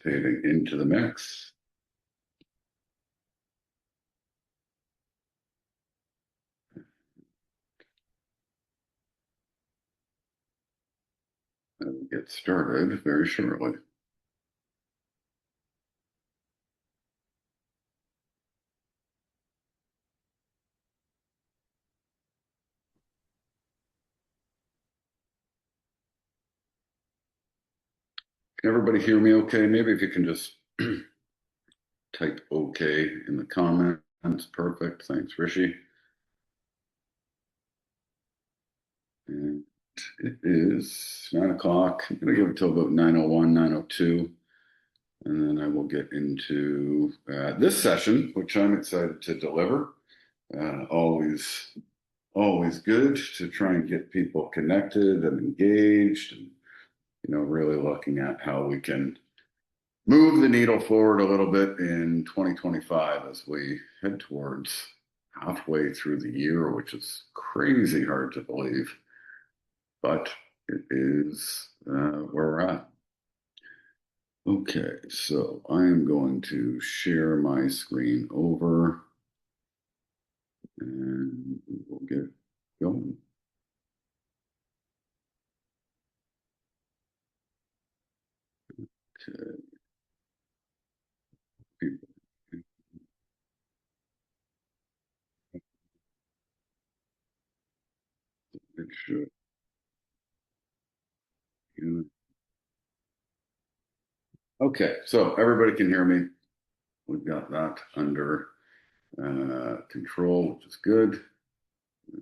participating into the mix. And we'll get started very shortly. Can everybody hear me okay? Maybe if you can just type okay in the comments. Perfect. Thanks, Rishi. And it is 9 o'clock. I'm going to give it till about 9:01, 9:02. And then I will get into this session, which I'm excited to deliver. Always good to try and get people connected and engaged and, really looking at how we can move the needle forward a little bit in 2025 as we head towards halfway through the year, which is crazy hard to believe, but it is where we're at. Okay, so I am going to share my screen over and we'll get going. Okay. It should. Okay, so everybody can hear me. We've got that under control, which is good.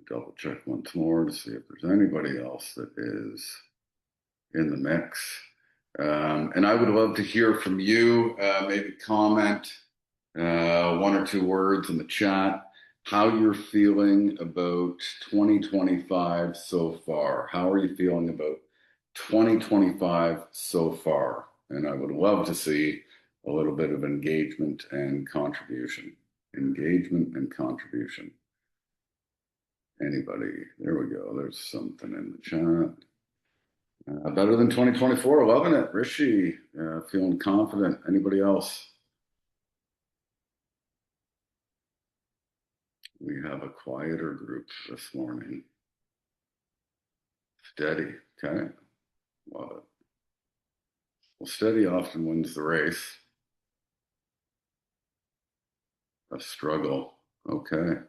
Double check once more to see if there's anybody else that is in the mix. And I would love to hear from you, maybe comment one or two words in the chat, how you're feeling about 2025 so far. How are you feeling about 2025 so far? And I would love to see a little bit of engagement and contribution. Engagement and contribution. Anybody? There we go. There's something in the chat. Better than 2024. Loving it. Rishi, feeling confident. Anybody else? We have a quieter group this morning. Steady. Okay. Love it. Well, steady often wins the race. A struggle. Okay.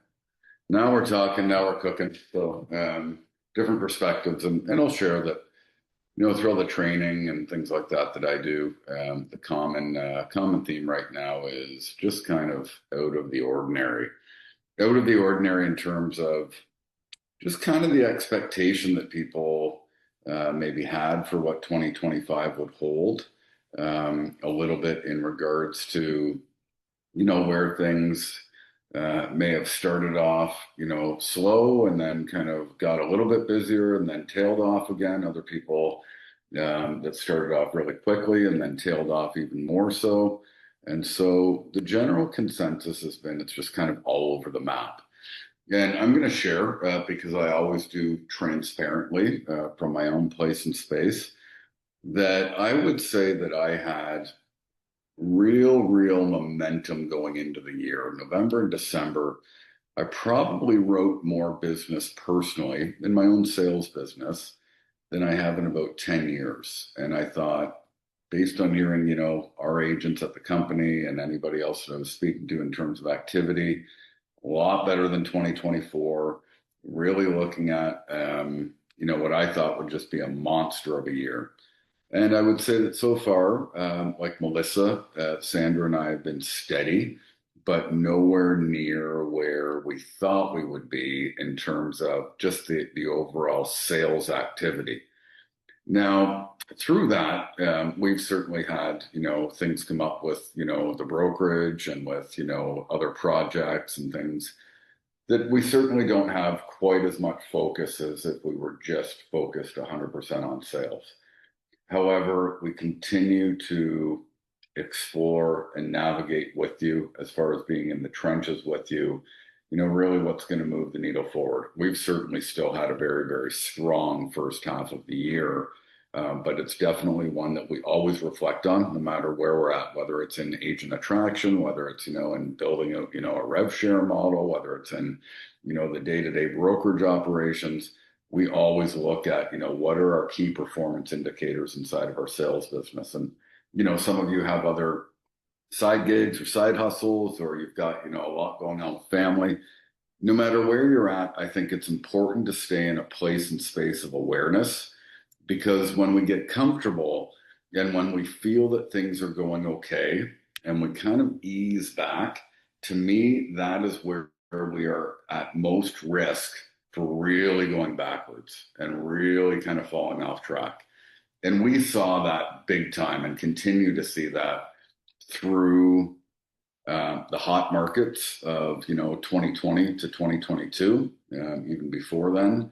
Now we're talking, now we're cooking. So different perspectives. And I'll share that, through all the training and things like that I do, the common theme right now is just kind of out of the ordinary. Out of the ordinary in terms of just kind of the expectation that people maybe had for what 2025 would hold, a little bit in regards to, where things may have started off, slow and then kind of got a little bit busier and then tailed off again. Other people that started off really quickly and then tailed off even more so. And so the general consensus has been it's just kind of all over the map. And I'm going to share, because I always do transparently from my own place and space, that I would say that I had real momentum going into the year. November and December, I probably wrote more business personally in my own sales business than I have in about 10 years. And I thought, based on hearing, our agents at the company and anybody else that I was speaking to in terms of activity, a lot better than 2024, really looking at, what I thought would just be a monster of a year. And I would say that so far, like Melissa, Sandra and I have been steady, but nowhere near where we thought we would be in terms of just the overall sales activity. Now, through that, we've certainly had, things come up with, the brokerage and with, other projects and things that we certainly don't have quite as much focus as if we were just focused 100% on sales. However, we continue to explore and navigate with you as far as being in the trenches with you, really what's going to move the needle forward. We've certainly still had a very strong first half of the year. But it's definitely one that we always reflect on, no matter where we're at, whether it's in agent attraction, whether it's, in building a rev share model, whether it's in, the day-to-day brokerage operations. We always look at, what are our key performance indicators inside of our sales business. And, some of you have other side gigs or side hustles, or you've got, a lot going on with family. No matter where you're at, I think it's important to stay in a place and space of awareness, because when we get comfortable and when we feel that things are going okay and we kind of ease back, to me, that is where we are at most risk for really going backwards and really kind of falling off track. And we saw that big time and continue to see that through the hot markets of 2020 to 2022, even before then,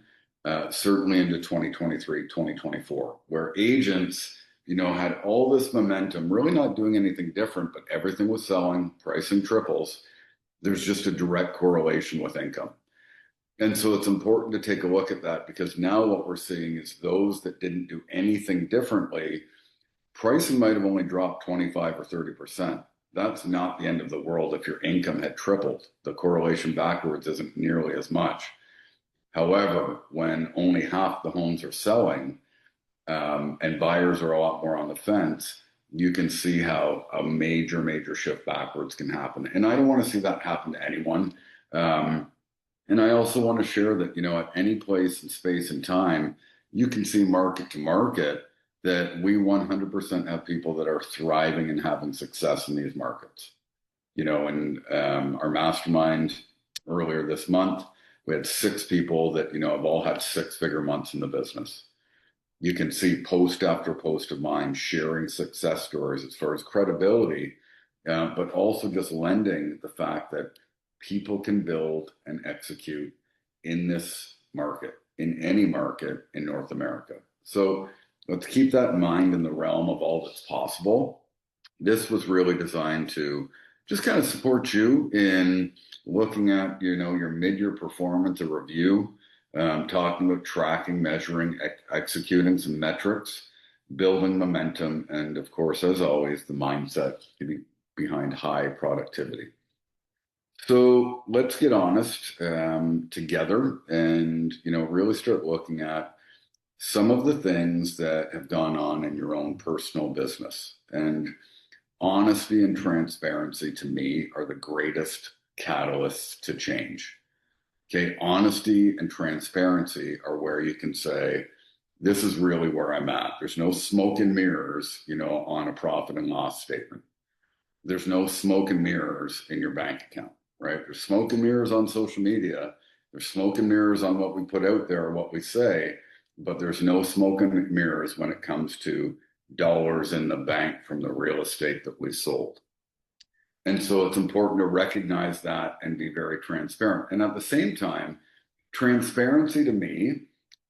certainly into 2023, 2024, where agents had all this momentum, really not doing anything different, but everything was selling, pricing triples. There's just a direct correlation with income. And so it's important to take a look at that, because now what we're seeing is those that didn't do anything differently, pricing might have only dropped 25 or 30%. That's not the end of the world if your income had tripled. The correlation backwards isn't nearly as much. However, when only half the homes are selling, and buyers are a lot more on the fence, you can see how a major, major shift backwards can happen. And I don't want to see that happen to anyone. And I also want to share that, at any place and space and time, you can see market to market that we 100% have people that are thriving and having success in these markets. In our mastermind earlier this month, we had 6 people that, have all had 6-figure months in the business. You can see post after post of mine sharing success stories as far as credibility, but also just lending the fact that people can build and execute in this market, in any market in North America. So let's keep that in mind in the realm of all that's possible. This was really designed to just kind of support you in looking at, your mid-year performance, a review, talking about tracking, measuring, executing some metrics, building momentum, and of course, as always, the mindset behind high productivity. So let's get honest together and, really start looking at some of the things that have gone on in your own personal business. And honesty and transparency, to me, are the greatest catalysts to change. Okay, honesty and transparency are where you can say, this is really where I'm at. There's no smoke and mirrors, on a profit and loss statement. There's no smoke and mirrors in your bank account, right? There's smoke and mirrors on social media. There's smoke and mirrors on what we put out there or what we say, but there's no smoke and mirrors when it comes to dollars in the bank from the real estate that we sold. And so it's important to recognize that and be very transparent. And at the same time, transparency to me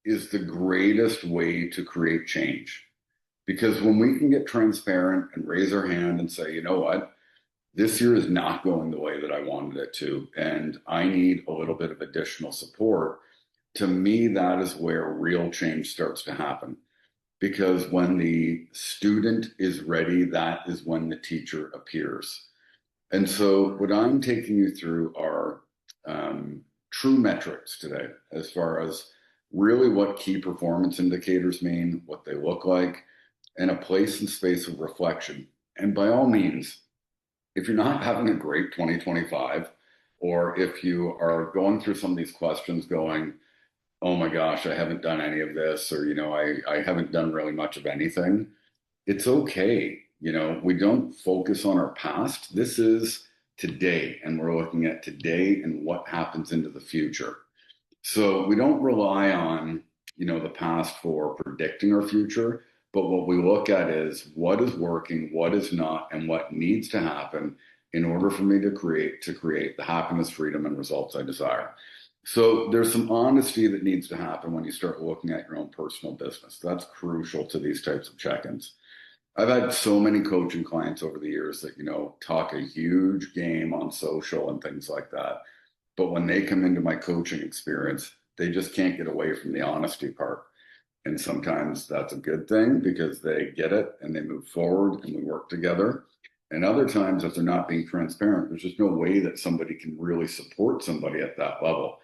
is the greatest way to create change. Because when we can get transparent and raise our hand and say, you know what, this year is not going the way that I wanted it to, and I need a little bit of additional support, to me, that is where real change starts to happen. Because when the student is ready, that is when the teacher appears. And so what I'm taking you through are true metrics today, as far as really what key performance indicators mean, what they look like, and a place and space of reflection. And by all means, if you're not having a great 2025, or if you are going through some of these questions going, oh my gosh, I haven't done any of this, or, I haven't done really much of anything, it's okay. We don't focus on our past. This is today, and we're looking at today and what happens into the future. So we don't rely on, the past for predicting our future, but what we look at is what is working, what is not, and what needs to happen in order for me to create the happiness, freedom, and results I desire. So there's some honesty that needs to happen when you start looking at your own personal business. That's crucial to these types of check-ins. I've had so many coaching clients over the years that, talk a huge game on social and things like that. But when they come into my coaching experience, they just can't get away from the honesty part. And sometimes that's a good thing because they get it and they move forward and we work together. And other times, if they're not being transparent, there's just no way that somebody can really support somebody at that level.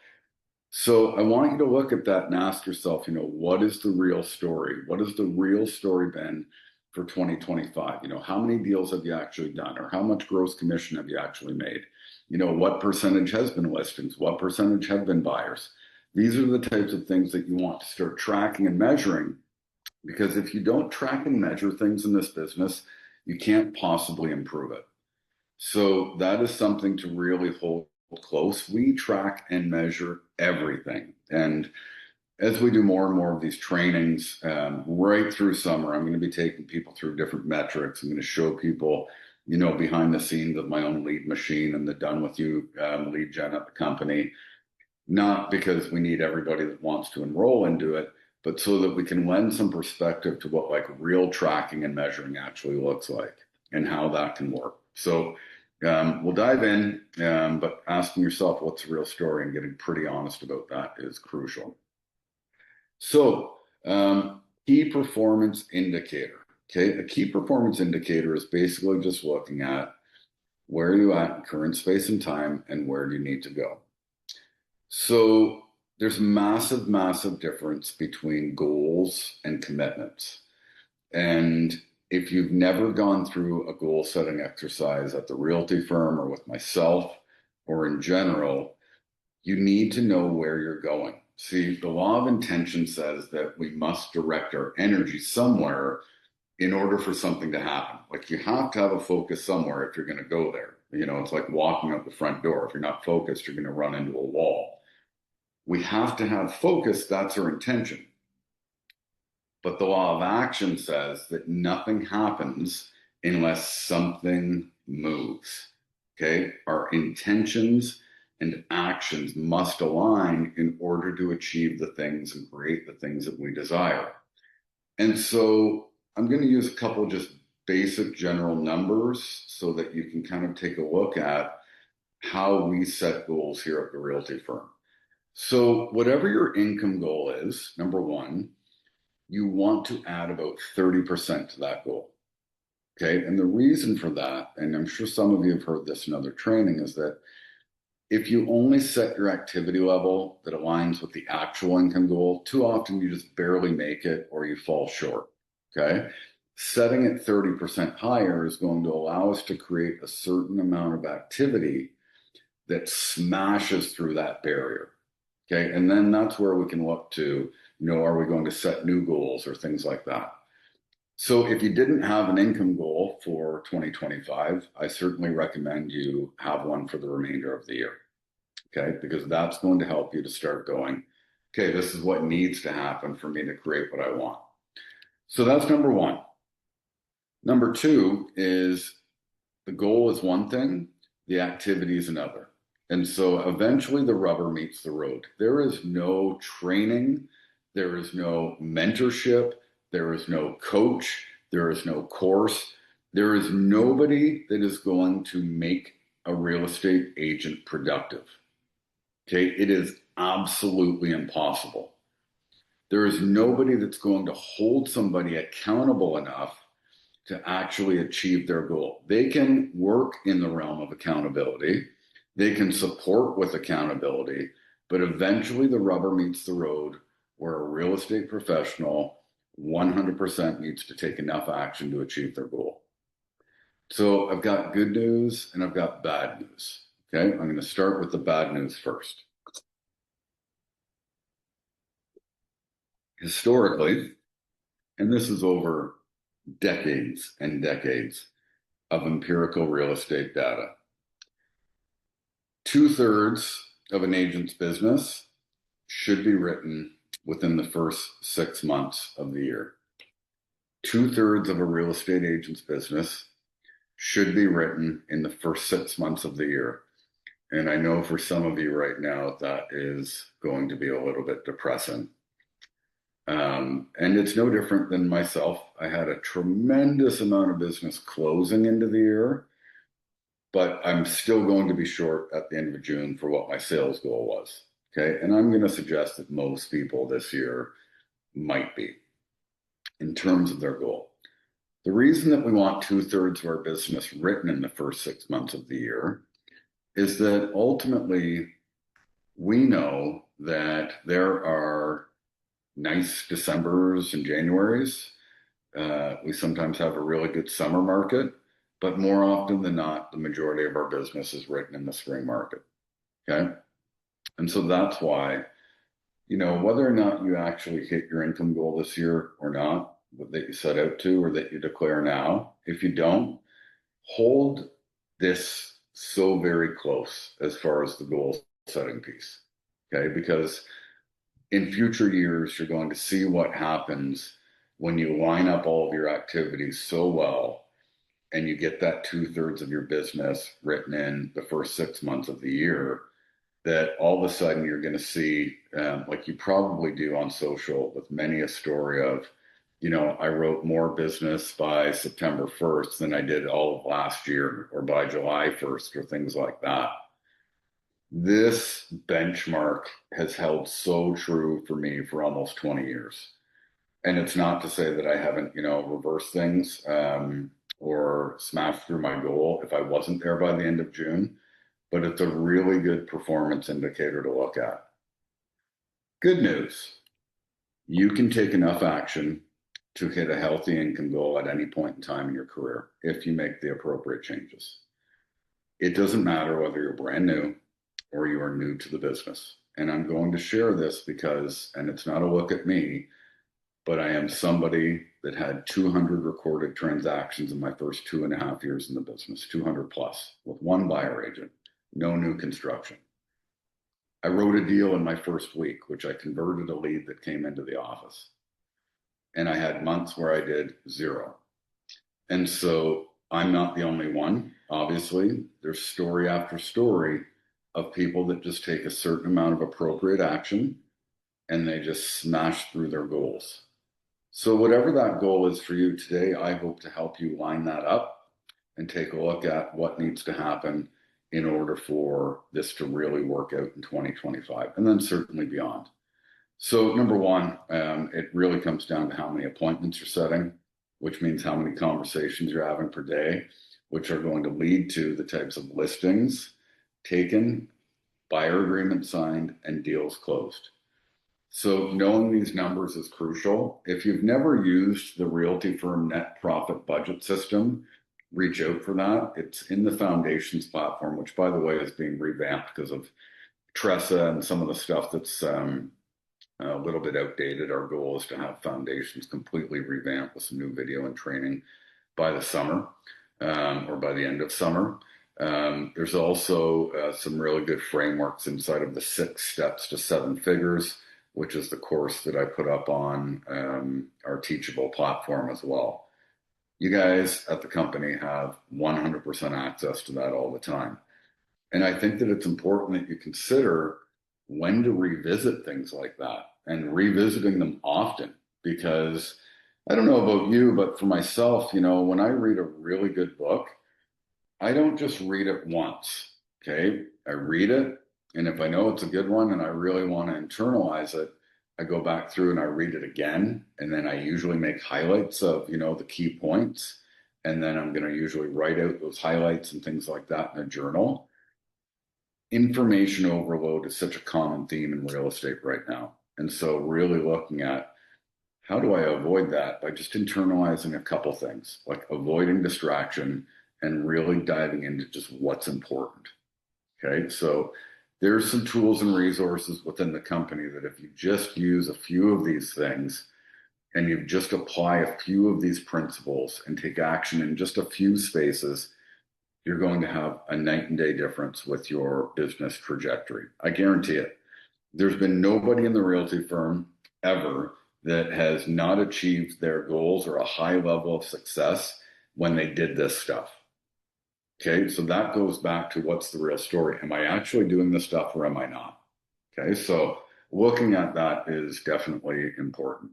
So I want you to look at that and ask yourself, what is the real story? What has the real story been for 2025? How many deals have you actually done, or how much gross commission have you actually made? What percentage has been listings? What percentage have been buyers? These are the types of things that you want to start tracking and measuring, because if you don't track and measure things in this business, you can't possibly improve it. So that is something to really hold close. We track and measure everything. And as we do more and more of these trainings, right through summer, I'm going to be taking people through different metrics. I'm going to show people, behind the scenes of my own lead machine and the done with you lead gen at the company. Not because we need everybody that wants to enroll into it, but so that we can lend some perspective to what like real tracking and measuring actually looks like and how that can work. So we'll dive in, but asking yourself what's the real story and getting pretty honest about that is crucial. So key performance indicator. Okay, a key performance indicator is basically just looking at where are you at in current space and time and where do you need to go. So there's massive, massive difference between goals and commitments. And if you've never gone through a goal setting exercise at the realty firm or with myself or in general, you need to know where you're going. See, the law of intention says that we must direct our energy somewhere in order for something to happen. Like you have to have a focus somewhere if you're going to go there. It's like walking out the front door. If you're not focused, you're going to run into a wall. We have to have focus. That's our intention. But the law of action says that nothing happens unless something moves. Okay? Our intentions and actions must align in order to achieve the things and create the things that we desire. And so I'm going to use a couple just basic general numbers so that you can kind of take a look at how we set goals here at the realty firm. So whatever your income goal is, number one, you want to add about 30% to that goal. Okay. And the reason for that, and I'm sure some of you have heard this in other training, is that if you only set your activity level that aligns with the actual income goal, too often you just barely make it or you fall short. Okay. Setting it 30% higher is going to allow us to create a certain amount of activity that smashes through that barrier. Okay. And then that's where we can look to, are we going to set new goals or things like that? So if you didn't have an income goal for 2025, I certainly recommend you have one for the remainder of the year. Okay. Because that's going to help you to start going, okay, this is what needs to happen for me to create what I want. So that's number one. Number two is the goal is one thing, the activity is another. And so eventually the rubber meets the road. There is no training, there is no mentorship, there is no coach, there is no course, there is nobody that is going to make a real estate agent productive. Okay, it is absolutely impossible. There is nobody that's going to hold somebody accountable enough to actually achieve their goal. They can work in the realm of accountability. They can support with accountability, but eventually the rubber meets the road where a real estate professional 100% needs to take enough action to achieve their goal. So I've got good news and I've got bad news. Okay, I'm going to start with the bad news first. Historically, and this is over decades and decades of empirical real estate data, 2/3 of an agent's business should be written within the first 6 months of the year. 2/3 of a real estate agent's business should be written in the first 6 months of the year. And I know for some of you right now, that is going to be a little bit depressing. And it's no different than myself. I had a tremendous amount of business closing into the year, but I'm still going to be short at the end of June for what my sales goal was. Okay. And I'm going to suggest that most people this year might be in terms of their goal. The reason that we want 2/3 of our business written in the first 6 months of the year is that ultimately we know that there are nice Decembers and Januaries. We sometimes have a really good summer market, but more often than not, the majority of our business is written in the spring market. Okay. And so that's why, whether or not you actually hit your income goal this year or not, that you set out to or that you declare now, if you don't, hold this so very close as far as the goal setting piece. Okay. Because in future years, you're going to see what happens when you line up all of your activities so well and you get that 2/3 of your business written in the first 6 months of the year, that all of a sudden you're going to see, like you probably do on social with many a story of, I wrote more business by September 1st than I did all of last year or by July 1st or things like that. This benchmark has held so true for me for almost 20 years. And it's not to say that I haven't, reversed things or smashed through my goal if I wasn't there by the end of June, but it's a really good performance indicator to look at. Good news. You can take enough action to hit a healthy income goal at any point in time in your career if you make the appropriate changes. It doesn't matter whether you're brand new or you are new to the business. And I'm going to share this because, and it's not a look at me, but I am somebody that had 200 recorded transactions in my first 2.5 years in the business, 200 plus, with one buyer agent, no new construction. I wrote a deal in my first week, which I converted a lead that came into the office. And I had months where I did 0. And so I'm not the only one. Obviously, there's story after story of people that just take a certain amount of appropriate action and they just smash through their goals. So whatever that goal is for you today, I hope to help you line that up and take a look at what needs to happen in order for this to really work out in 2025 and then certainly beyond. So number one, it really comes down to how many appointments you're setting, which means how many conversations you're having per day, which are going to lead to the types of listings taken, buyer agreement signed, and deals closed. So knowing these numbers is crucial. If you've never used the Realty Firm net profit budget system, reach out for that. It's in the Foundations platform, which by the way is being revamped because of Tressa and some of the stuff that's a little bit outdated. Our goal is to have Foundations completely revamped with some new video and training by the summer or by the end of summer. There's also some really good frameworks inside of the 6 steps to 7 figures, which is the course that I put up on our Teachable platform as well. You guys at the company have 100% access to that all the time. And I think that it's important that you consider when to revisit things like that and revisiting them often, because I don't know about you, but for myself, when I read a really good book, I don't just read it once. Okay. I read it. And if I know it's a good one and I really want to internalize it, I go back through and I read it again. And then I usually make highlights of, the key points. And then I'm going to usually write out those highlights and things like that in a journal. Information overload is such a common theme in real estate right now. And so really looking at how do I avoid that by just internalizing a couple things, like avoiding distraction and really diving into just what's important. Okay, so there's some tools and resources within the company that if you just use a few of these things and you just apply a few of these principles and take action in just a few spaces, you're going to have a night and day difference with your business trajectory. I guarantee it. There's been nobody in the realty firm ever that has not achieved their goals or a high level of success when they did this stuff. Okay, so that goes back to what's the real story? Am I actually doing this stuff or am I not? Okay, so looking at that is definitely important.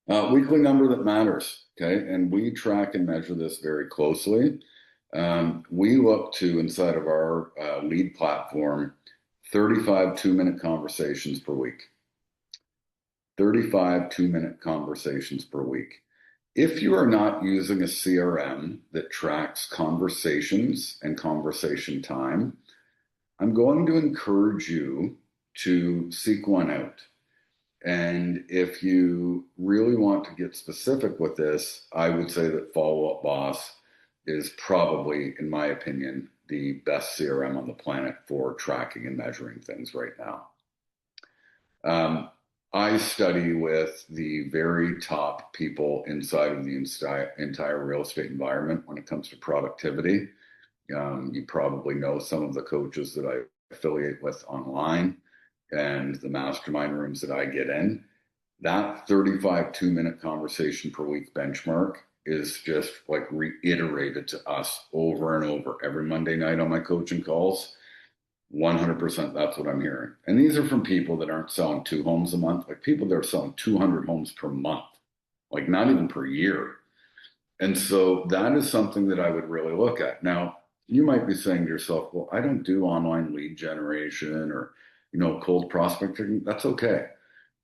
Weekly number that matters, okay? And we track and measure this very closely. We look to, inside of our lead platform, 35 2-minute conversations per week. 35 2-minute conversations per week. If you are not using a CRM that tracks conversations and conversation time, I'm going to encourage you to seek one out. And if you really want to get specific with this, I would say that Follow Up Boss is probably, in my opinion, the best CRM on the planet for tracking and measuring things right now. I study with the very top people inside of the entire real estate environment when it comes to productivity. You probably know some of the coaches that I affiliate with online and the mastermind rooms that I get in. That 35 2-minute conversation per week benchmark is just like reiterated to us over and over every Monday night on my coaching calls. 100% that's what I'm hearing. And these are from people that aren't selling 2 homes a month, like people that are selling 200 homes per month, like not even per year. And so that is something that I would really look at. Now, you might be saying to yourself, well, I don't do online lead generation or, cold prospecting. That's okay.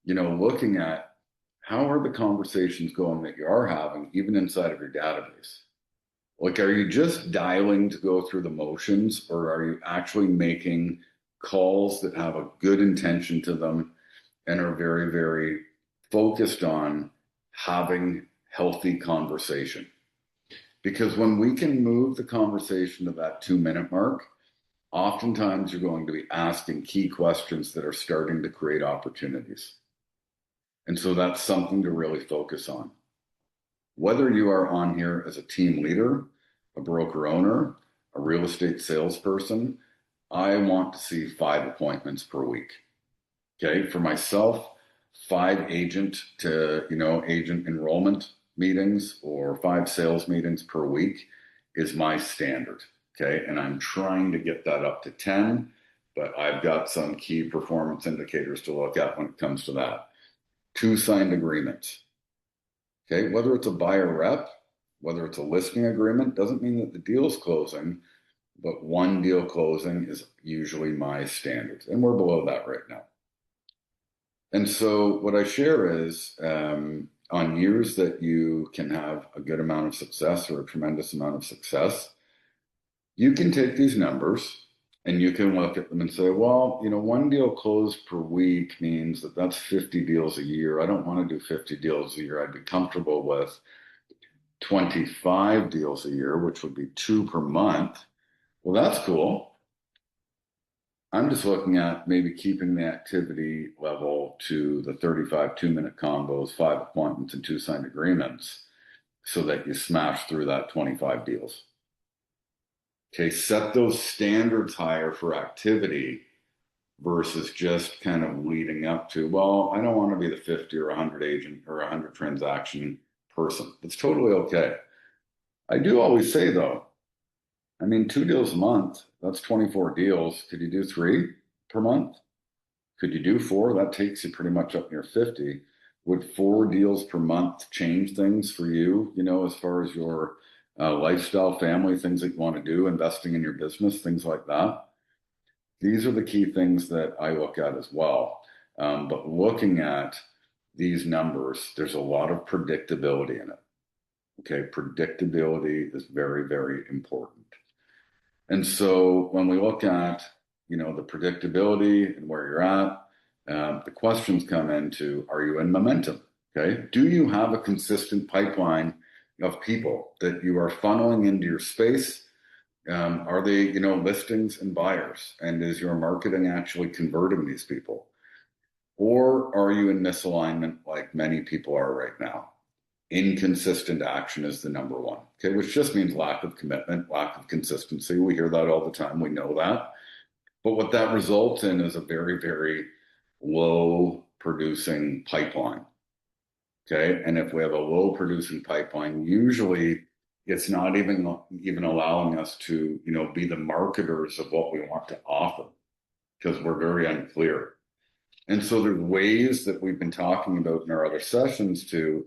Looking at how are the conversations going that you are having, even inside of your database? Like, are you just dialing to go through the motions, or are you actually making calls that have a good intention to them and are very, very focused on having healthy conversation? Because when we can move the conversation to that 2-minute mark, oftentimes you're going to be asking key questions that are starting to create opportunities. And so that's something to really focus on. Whether you are on here as a team leader, a broker owner, a real estate salesperson, I want to see 5 appointments per week. Okay, for myself, 5 agent enrollment meetings or 5 sales meetings per week is my standard. Okay, and I'm trying to get that up to 10, but I've got some key performance indicators to look at when it comes to that. 2 signed agreements. Okay, whether it's a buyer rep, whether it's a listing agreement, doesn't mean that the deal's closing, but 1 deal closing is usually my standards, and we're below that right now. And so what I share is on years that you can have a good amount of success or a tremendous amount of success, you can take these numbers and you can look at them and say, well, 1 deal closed per week means that that's 50 deals a year. I don't want to do 50 deals a year. I'd be comfortable with 25 deals a year, which would be 2 per month. Well, that's cool. I'm just looking at maybe keeping the activity level to the 35 2-minute combos, 5 appointments, and 2 signed agreements so that you smash through that 25 deals. Okay, set those standards higher for activity versus just kind of leading up to, well, I don't want to be the 50 or 100 agent or 100 transaction person. It's totally okay. I do always say, though, 2 deals a month, that's 24 deals. Could you do 3 per month? Could you do 4? That takes you pretty much up near 50. Would 4 deals per month change things for you, as far as your lifestyle, family, things that you want to do, investing in your business, things like that? These are the key things that I look at as well. But looking at these numbers, there's a lot of predictability in it. Okay, predictability is very, very important. And so when we look at, the predictability and where you're at, the questions come into, are you in momentum? Okay, do you have a consistent pipeline of people that you are funneling into your space? Are they, listings and buyers? And is your marketing actually converting these people? Or are you in misalignment like many people are right now? Inconsistent action is the number one, okay, which just means lack of commitment, lack of consistency. We hear that all the time. We know that. But what that results in is a very, very low producing pipeline. Okay. And if we have a low producing pipeline, usually it's not even allowing us to, be the marketers of what we want to offer because we're very unclear. And so there's ways that we've been talking about in our other sessions to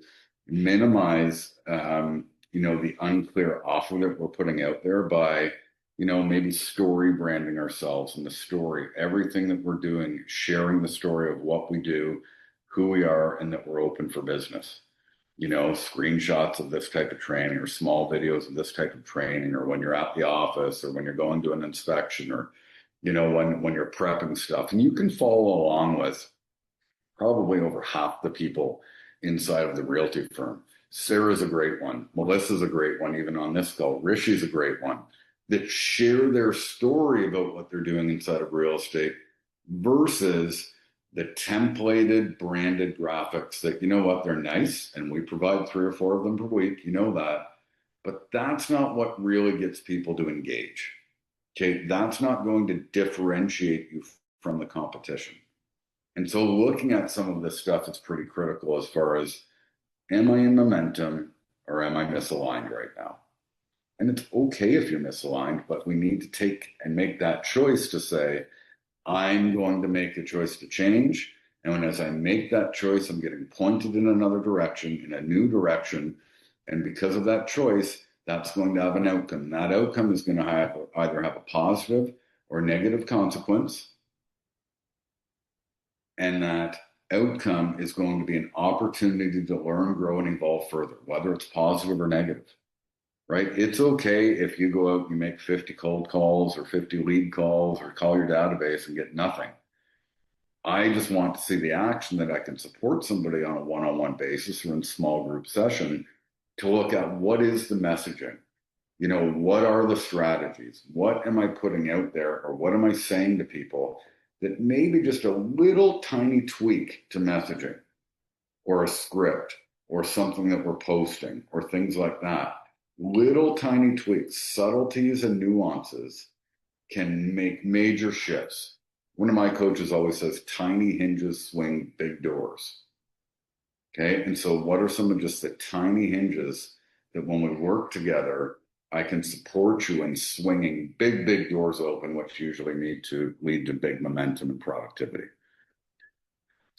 minimize, the unclear offer that we're putting out there by, maybe story branding ourselves in the story, everything that we're doing, sharing the story of what we do, who we are and that we're open for business. Screenshots of this type of training or small videos of this type of training, or when you're at the office or when you're going to an inspection, or, when you're prepping stuff. And you can follow along with probably over half the people inside of the realty firm. Sarah's a great one. Melissa's a great one, even on this call. Rishi's a great one, that share their story about what they're doing inside of real estate versus the templated branded graphics that, they're nice and we provide 3 or 4 of them per week, that, but that's not what really gets people to engage. Okay, that's not going to differentiate you from the competition. And so looking at some of this stuff, it's pretty critical as far as, am I in momentum or am I misaligned right now? And it's okay if you're misaligned, but we need to take and make that choice to say, I'm going to make a choice to change. And as I make that choice, I'm getting pointed in another direction, in a new direction. And because of that choice, that's going to have an outcome. That outcome is going to either have a positive or negative consequence. And that outcome is going to be an opportunity to learn, grow, and evolve further, whether it's positive or negative. Right? It's okay if you go out and you make 50 cold calls or 50 lead calls or call your database and get nothing. I just want to see the action that I can support somebody on a one-on-one basis or in small group session to look at what is the messaging. What are the strategies? What am I putting out there, or what am I saying to people that maybe just a little tiny tweak to messaging or a script or something that we're posting or things like that. Little tiny tweaks, subtleties and nuances can make major shifts. One of my coaches always says, tiny hinges swing big doors. Okay. And so what are some of just the tiny hinges that when we work together, I can support you in swinging big, big doors open, which usually need to lead to big momentum and productivity.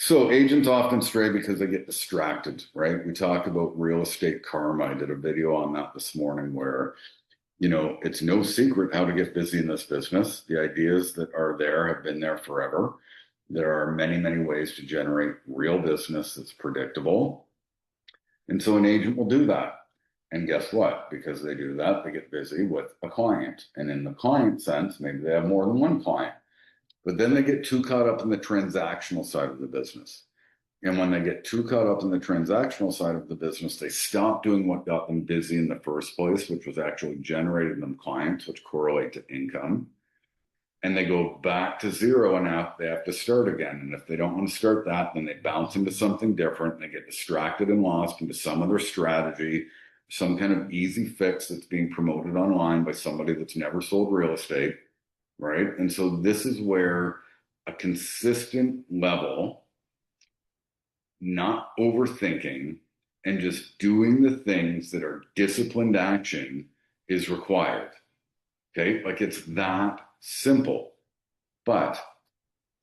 So agents often stray because they get distracted, right? We talk about real estate karma. I did a video on that this morning where, it's no secret how to get busy in this business. The ideas that are there have been there forever. There are many, many ways to generate real business that's predictable. And so an agent will do that. And guess what? Because they do that, they get busy with a client. And in the client sense, maybe they have more than one client. But then they get too caught up in the transactional side of the business. And when they get too caught up in the transactional side of the business, they stop doing what got them busy in the first place, which was actually generating them clients, which correlate to income. And they go back to zero, and now they have to start again. And if they don't want to start that, then they bounce into something different. And they get distracted and lost into some other strategy, some kind of easy fix that's being promoted online by somebody that's never sold real estate. Right? And so this is where a consistent level, not overthinking, and just doing the things that are disciplined action is required. Okay? Like, it's that simple. But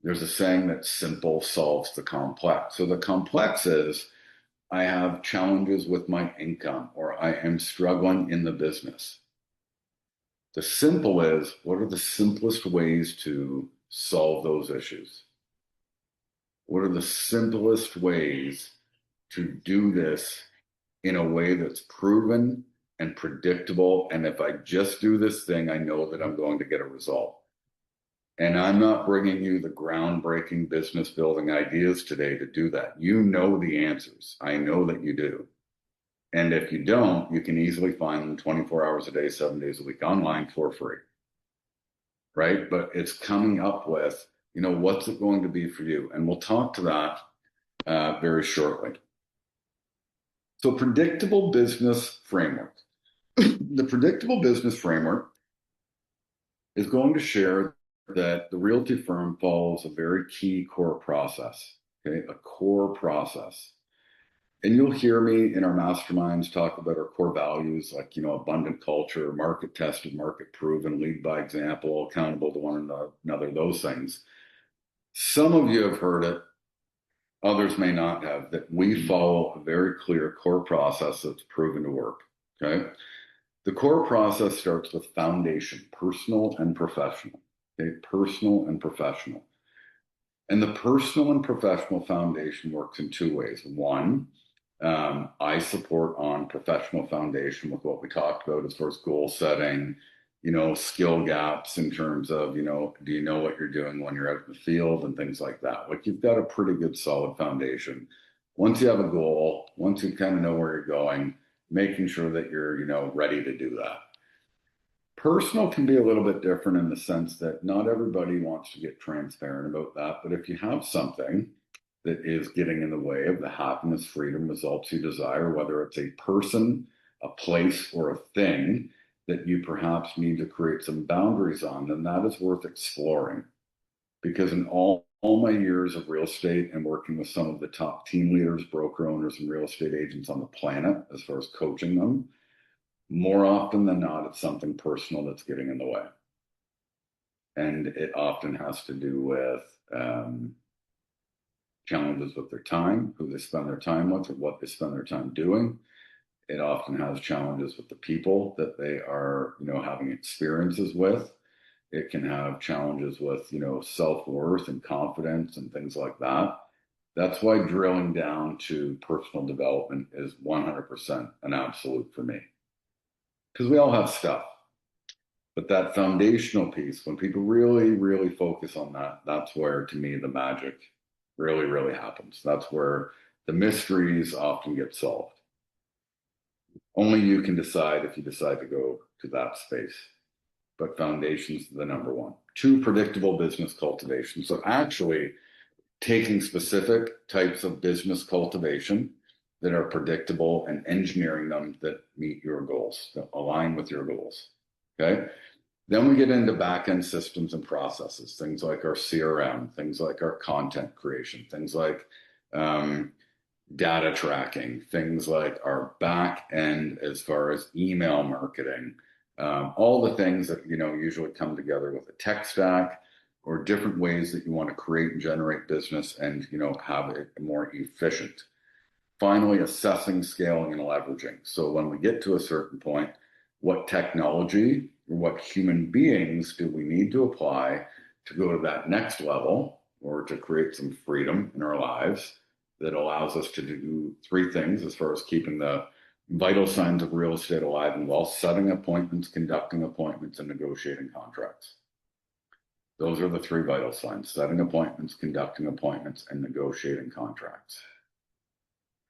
there's a saying that simple solves the complex. So the complex is, I have challenges with my income, or I am struggling in the business. The simple is, what are the simplest ways to solve those issues? What are the simplest ways to do this in a way that's proven and predictable? And if I just do this thing, I know that I'm going to get a result. And I'm not bringing you the groundbreaking business building ideas today to do that. You know the answers. I know that you do. And if you don't, you can easily find them 24 hours a day, 7 days a week online for free. Right? But it's coming up with, what's it going to be for you? And we'll talk to that very shortly. So predictable business framework. The predictable business framework is going to share that the realty firm follows a very key core process, okay? A core process. And you'll hear me in our masterminds talk about our core values, like, abundant culture, market tested, market proven, lead by example, accountable to one another, those things. Some of you have heard it, others may not have, that we follow a very clear core process that's proven to work, okay? The core process starts with foundation, personal and professional, okay? Personal and professional. And the personal and professional foundation works in two ways. One, I support on professional foundation with what we talked about as far as goal setting, skill gaps in terms of, do you know what you're doing when you're out in the field and things like that. Like you've got a pretty good solid foundation. Once you have a goal, once you kind of know where you're going, making sure that you're, ready to do that. Personal can be a little bit different in the sense that not everybody wants to get transparent about that. But if you have something that is getting in the way of the happiness, freedom, results you desire, whether it's a person, a place, or a thing that you perhaps need to create some boundaries on, then that is worth exploring. Because in all my years of real estate and working with some of the top team leaders, broker owners, and real estate agents on the planet, as far as coaching them, more often than not, it's something personal that's getting in the way. And it often has to do with challenges with their time, who they spend their time with, or what they spend their time doing. It often has challenges with the people that they are, having experiences with. It can have challenges with, self-worth and confidence and things like that. That's why drilling down to personal development is 100% an absolute for me. Because we all have stuff. But that foundational piece, when people really, really focus on that, that's where, to me, the magic really, really happens. That's where the mysteries often get solved. Only you can decide if you decide to go to that space. But foundation's the number one. Two, predictable business cultivation. So actually taking specific types of business cultivation that are predictable and engineering them that meet your goals, that align with your goals. Okay. Then we get into back-end systems and processes, things like our CRM, things like our content creation, things like data tracking, things like our back end as far as email marketing, all the things that, usually come together with a tech stack or different ways that you want to create and generate business and, have it more efficient. Finally, assessing, scaling, and leveraging. So when we get to a certain point, what technology or what human beings do we need to apply to go to that next level or to create some freedom in our lives that allows us to do three things as far as keeping the vital signs of real estate alive and well: setting appointments, conducting appointments, and negotiating contracts. Those are the three vital signs: setting appointments, conducting appointments, and negotiating contracts.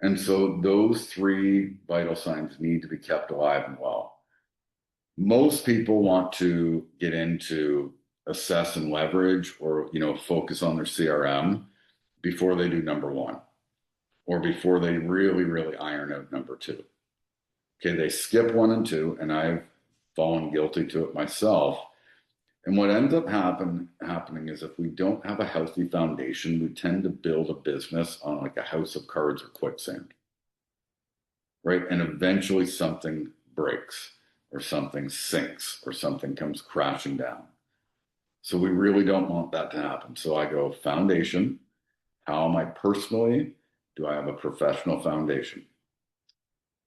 And so those three vital signs need to be kept alive and well. Most people want to get into assess and leverage or, focus on their CRM before they do number one, or before they really, really iron out number two. Okay, they skip one and two, and I've fallen guilty to it myself. And what ends up happening is if we don't have a healthy foundation, we tend to build a business on like a house of cards or quicksand, right? And eventually something breaks or something sinks or something comes crashing down. So we really don't want that to happen. So I go foundation. How am I personally? Do I have a professional foundation?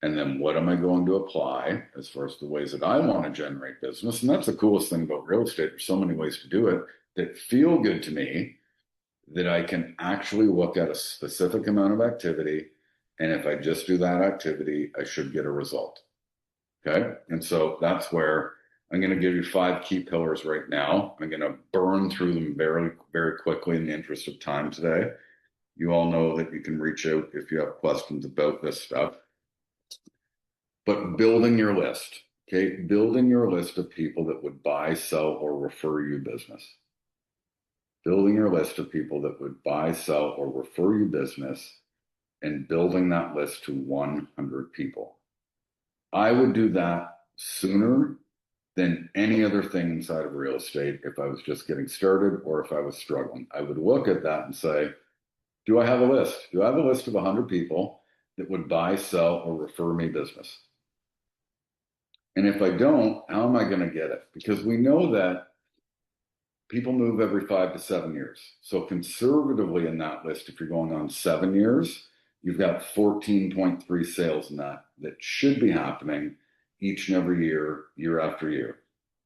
And then what am I going to apply as far as the ways that I want to generate business? And that's the coolest thing about real estate. There's so many ways to do it that feel good to me that I can actually look at a specific amount of activity. And if I just do that activity, I should get a result. Okay. And so that's where I'm going to give you 5 key pillars right now. I'm going to burn through them very, very quickly in the interest of time today. You all know that you can reach out if you have questions about this stuff. But building your list, okay? Building your list of people that would buy, sell, or refer you business. Building your list of people that would buy, sell, or refer you business, and building that list to 100 people. I would do that sooner than any other thing inside of real estate if I was just getting started or if I was struggling. I would look at that and say, do I have a list? Do I have a list of 100 people that would buy, sell, or refer me business? And if I don't, how am I going to get it? Because we know that people move every 5 to 7 years. So conservatively in that list, if you're going on 7 years, you've got 14.3 sales in that should be happening each and every year, year after year,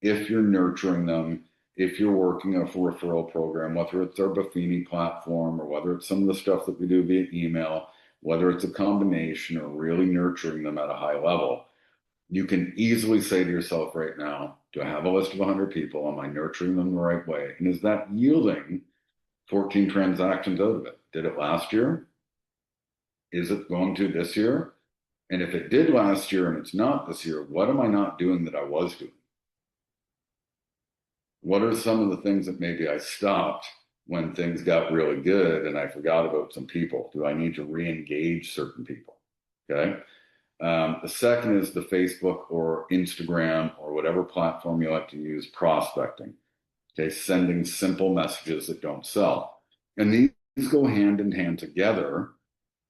if you're nurturing them if you're working a referral program, whether it's our Buffini platform or whether it's some of the stuff that we do via email, whether it's a combination or really nurturing them at a high level, you can easily say to yourself right now, do I have a list of 100 people? Am I nurturing them the right way? And is that yielding 14 transactions out of it? Did it last year? Is it going to this year? And if it did last year and it's not this year, what am I not doing that I was doing? What are some of the things that maybe I stopped when things got really good and I forgot about some people? Do I need to re-engage certain people? Okay. The second is the Facebook or Instagram or whatever platform you like to use, prospecting. Okay, sending simple messages that don't sell. And these go hand in hand together,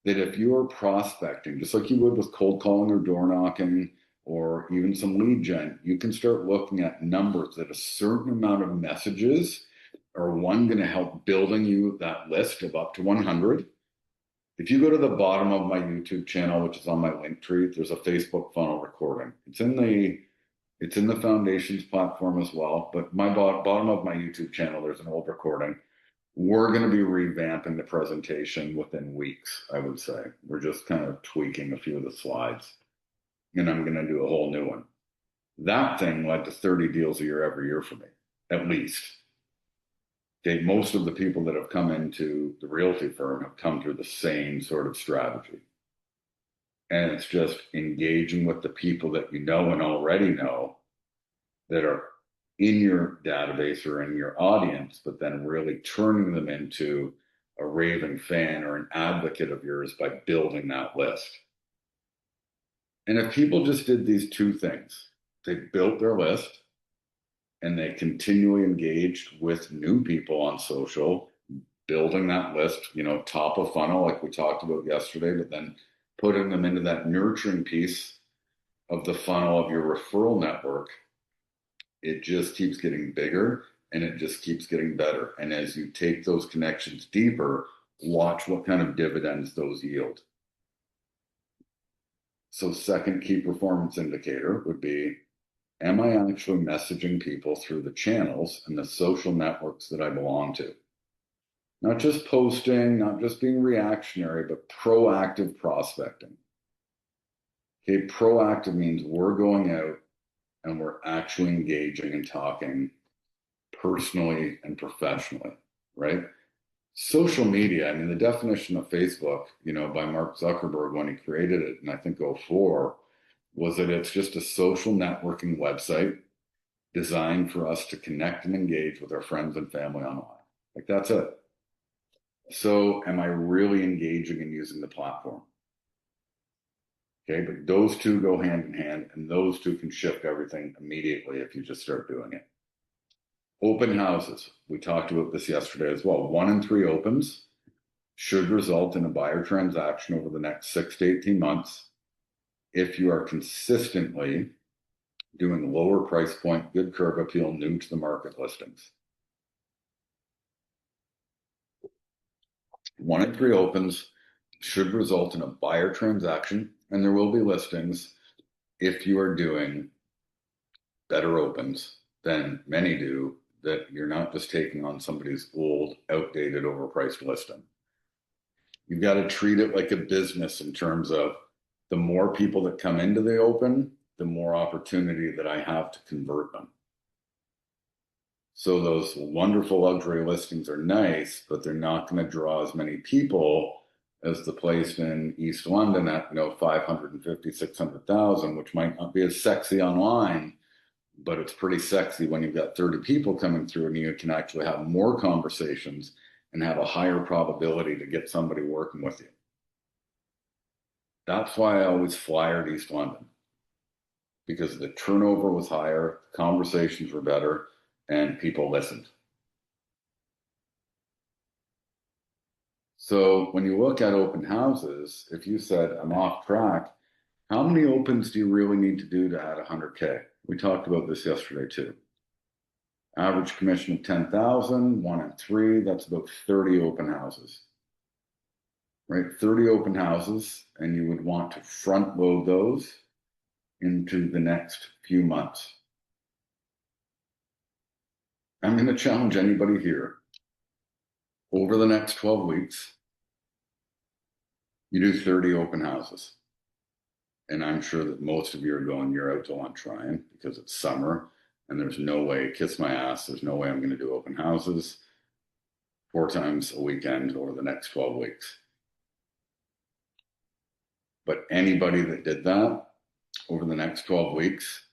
that if you're prospecting, just like you would with cold calling or door knocking or even some lead gen, you can start looking at numbers that a certain amount of messages are one going to help building you that list of up to 100. If you go to the bottom of my YouTube channel, which is on my link tree, there's a Facebook funnel recording. It's in the Foundations platform as well, but my bottom of my YouTube channel, there's an old recording. We're going to be revamping the presentation within weeks, I would say. We're just kind of tweaking a few of the slides, and I'm going to do a whole new one. That thing led to 30 deals a year every year for me, at least. Okay, most of the people that have come into the realty firm have come through the same sort of strategy. And it's just engaging with the people that you know and already know that are in your database or in your audience, but then really turning them into a raving fan or an advocate of yours by building that list. And if people just did these two things, they built their list and they continually engaged with new people on social, building that list, top of funnel, like we talked about yesterday, but then putting them into that nurturing piece of the funnel of your referral network, it just keeps getting bigger and it just keeps getting better. And as you take those connections deeper, watch what kind of dividends those yield. So second key performance indicator would be, am I actually messaging people through the channels and the social networks that I belong to? Not just posting, not just being reactionary, but proactive prospecting. Okay, proactive means we're going out and we're actually engaging and talking personally and professionally, right? Social media, I mean, the definition of Facebook, by Mark Zuckerberg when he created it, and I think '04, was that it's just a social networking website designed for us to connect and engage with our friends and family online. Like, that's it. So am I really engaging and using the platform? Okay, but those two go hand in hand, and those two can shift everything immediately if you just start doing it. Open houses. We talked about this yesterday as well. 1 in 3 opens should result in a buyer transaction over the next 6 to 18 months if you are consistently doing lower price point, good curb appeal, new to the market listings. 1 in 3 opens should result in a buyer transaction, and there will be listings if you are doing better opens than many do, that you're not just taking on somebody's old, outdated, overpriced listing. You've got to treat it like a business in terms of the more people that come into the open, the more opportunity that I have to convert them. So those wonderful luxury listings are nice, but they're not going to draw as many people as the place in East London at 550, 600,000, which might not be as sexy online, but it's pretty sexy when you've got 30 people coming through and you can actually have more conversations and have a higher probability to get somebody working with you. That's why I always flyered East London, because the turnover was higher, conversations were better, and people listened. So when you look at open houses, if you said, I'm off track, how many opens do you really need to do to add 100K? We talked about this yesterday too. Average commission of 10,000, 1 in 3, that's about 30 open houses, right? 30 open houses, and you would want to front load those into the next few months. I'm going to challenge anybody here over the next 12 weeks, you do 30 open houses. And I'm sure that most of you are going, you're out to lunch, Ryan, because it's summer and there's no way, kiss my ass, there's no way I'm going to do open houses 4 times a weekend over the next 12 weeks. But anybody that did that over the next 12 weeks,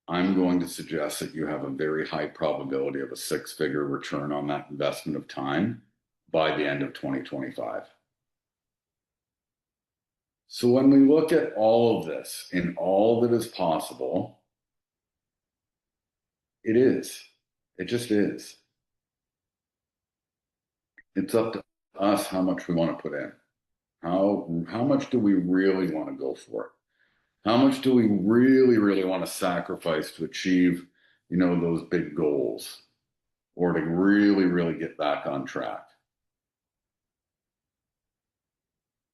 I'm going to suggest that you have a very high probability of a 6-figure return on that investment of time by the end of 2025. So when we look at all of this and all that is possible, it is. It just is. It's up to us how much we want to put in. How much do we really want to go for it? How much do we really, really want to sacrifice to achieve, those big goals or to really, really get back on track?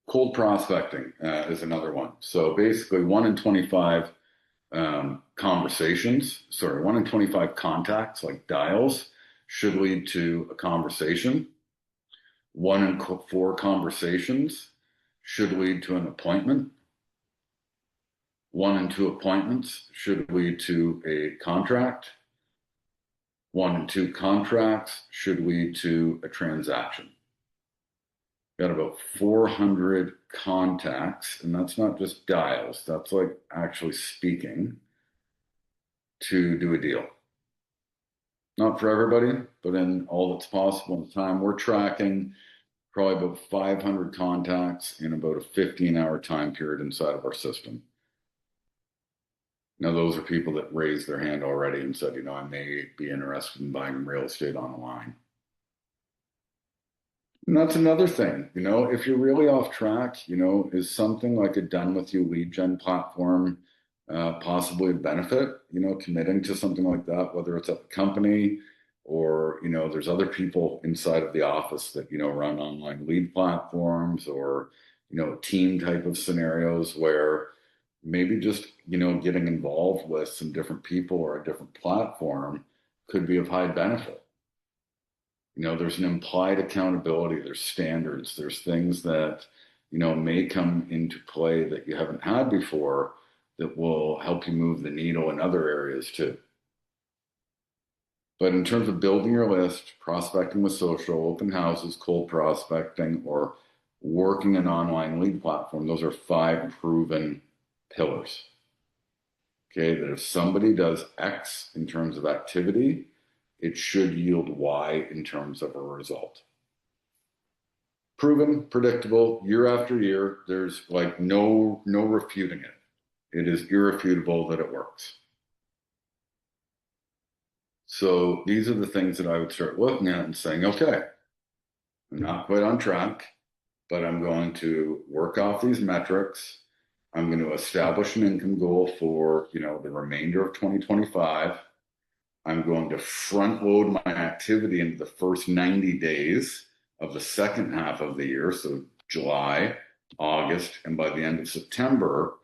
Cold prospecting is another one. So basically 1 in 25 1 in 25 contacts, like dials, should lead to a conversation. 1 in 4 conversations should lead to an appointment. 1 in 2 appointments should lead to a contract. 1 in 2 contracts should lead to a transaction. Got about 400 contacts, and that's not just dials, that's like actually speaking to do a deal. Not for everybody, but in all that's possible in time. We're tracking probably about 500 contacts in about a 15-hour time period inside of our system. Now, those are people that raised their hand already and said, I may be interested in buying real estate online. And that's another thing, if you're really off track, is something like a done with you lead gen platform possibly a benefit, committing to something like that, whether it's at the company or, there's other people inside of the office that, run online lead platforms or, team type of scenarios where maybe just, getting involved with some different people or a different platform could be of high benefit. There's an implied accountability, there's standards, there's things that, may come into play that you haven't had before that will help you move the needle in other areas too. But in terms of building your list, prospecting with social, open houses, cold prospecting, or working an online lead platform, those are 5 proven pillars. Okay, that if somebody does X in terms of activity, it should yield Y in terms of a result. Proven, predictable, year after year. There's like no refuting it. It is irrefutable that it works. So these are the things that I would start looking at and saying, okay, I'm not quite on track, but I'm going to work off these metrics. I'm going to establish an income goal for, the remainder of 2025. I'm going to front load my activity into the first 90 days of the second half of the year. So July, August, and by the end of September,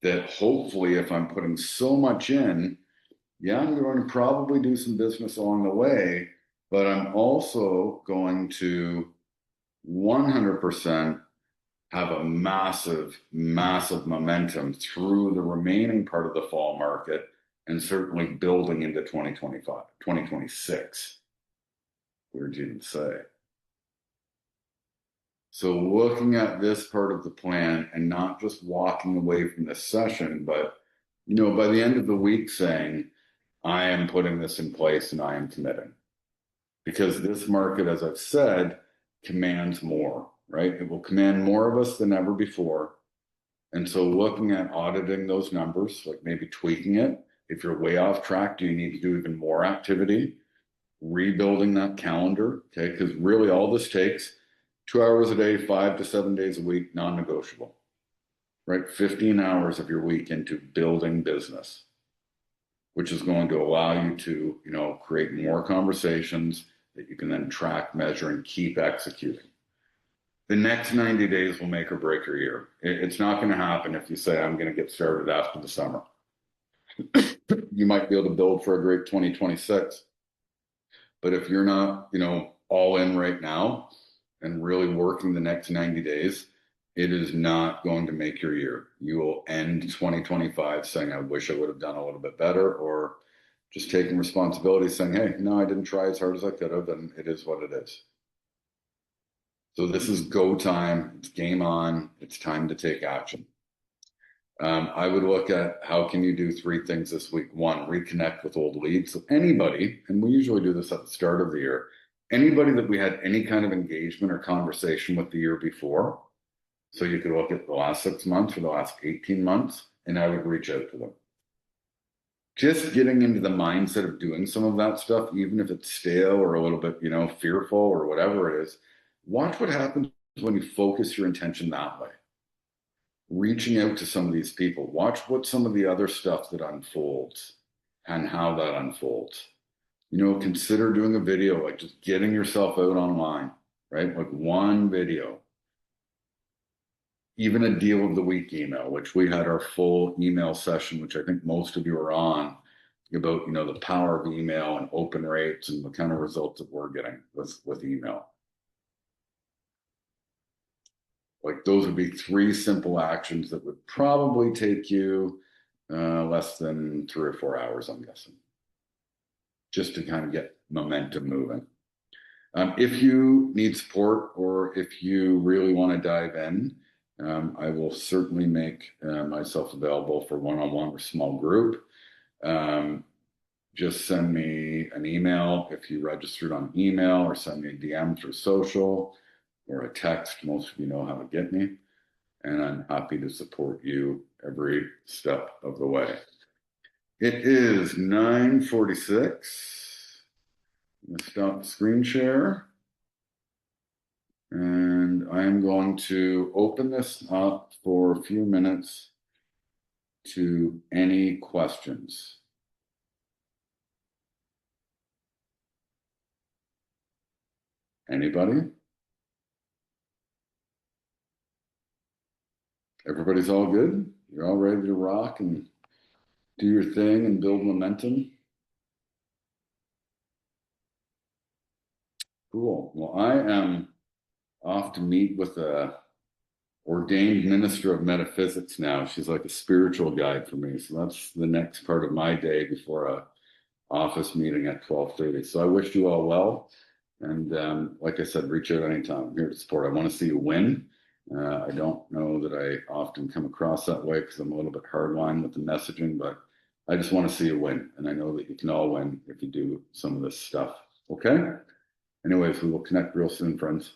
that hopefully if I'm putting so much in, I'm going to probably do some business along the way, but I'm also going to 100% have a massive, massive momentum through the remaining part of the fall market and certainly building into 2025, 2026. Weird to even say. So looking at this part of the plan and not just walking away from this session, but, by the end of the week saying, I am putting this in place and I am committing. Because this market, as I've said, commands more, right? It will command more of us than ever before. And so looking at auditing those numbers, like maybe tweaking it. If you're way off track, do you need to do even more activity? Rebuilding that calendar, okay? Because really all this takes 2 hours a day, 5 to 7 days a week, non-negotiable, right? 15 hours of your week into building business, which is going to allow you to, create more conversations that you can then track, measure, and keep executing. The next 90 days will make or break your year. It's not going to happen if you say, I'm going to get started after the summer. You might be able to build for a great 2026, But if you're not, all in right now and really working the next 90 days, it is not going to make your year. You will end 2025 saying, I wish I would have done a little bit better, or just taking responsibility saying, hey, no, I didn't try as hard as I could have, and it is what it is. So this is go time. It's game on. It's time to take action. I would look at how can you do three things this week. One, reconnect with old leads. So anybody, and we usually do this at the start of the year, anybody that we had any kind of engagement or conversation with the year before. So you could look at the last 6 months or the last 18 months, and I would reach out to them. Just getting into the mindset of doing some of that stuff, even if it's stale or a little bit, fearful or whatever it is, watch what happens when you focus your intention that way. Reaching out to some of these people, watch what some of the other stuff that unfolds and how that unfolds. Consider doing a video, like just getting yourself out online, right? Like one video, even a deal of the week email, which we had our full email session, which I think most of you are on, about, the power of email and open rates and the kind of results that we're getting with email. Like those would be three simple actions that would probably take you less than 3 or 4 hours, I'm guessing, just to kind of get momentum moving. If you need support or if you really want to dive in, I will certainly make myself available for one-on-one or small group. Just send me an email if you registered on email, or send me a DM through social or a text. Most of you know how to get me, and I'm happy to support you every step of the way. It is 9:46. I'm going to stop the screen share. And I'm going to open this up for a few minutes to any questions. Anybody? Everybody's all good? You're all ready to rock and do your thing and build momentum? Cool. Well, I am off to meet with a ordained minister of metaphysics now. She's like a spiritual guide for me. So that's the next part of my day before a office meeting at 12:30. So I wish you all well. And like I said, reach out anytime. I'm here to support. I want to see you win. I don't know that I often come across that way because I'm a little bit hardline with the messaging, but I just want to see you win. And I know that you can all win if you do some of this stuff. Okay? Anyways, we will connect real soon, friends.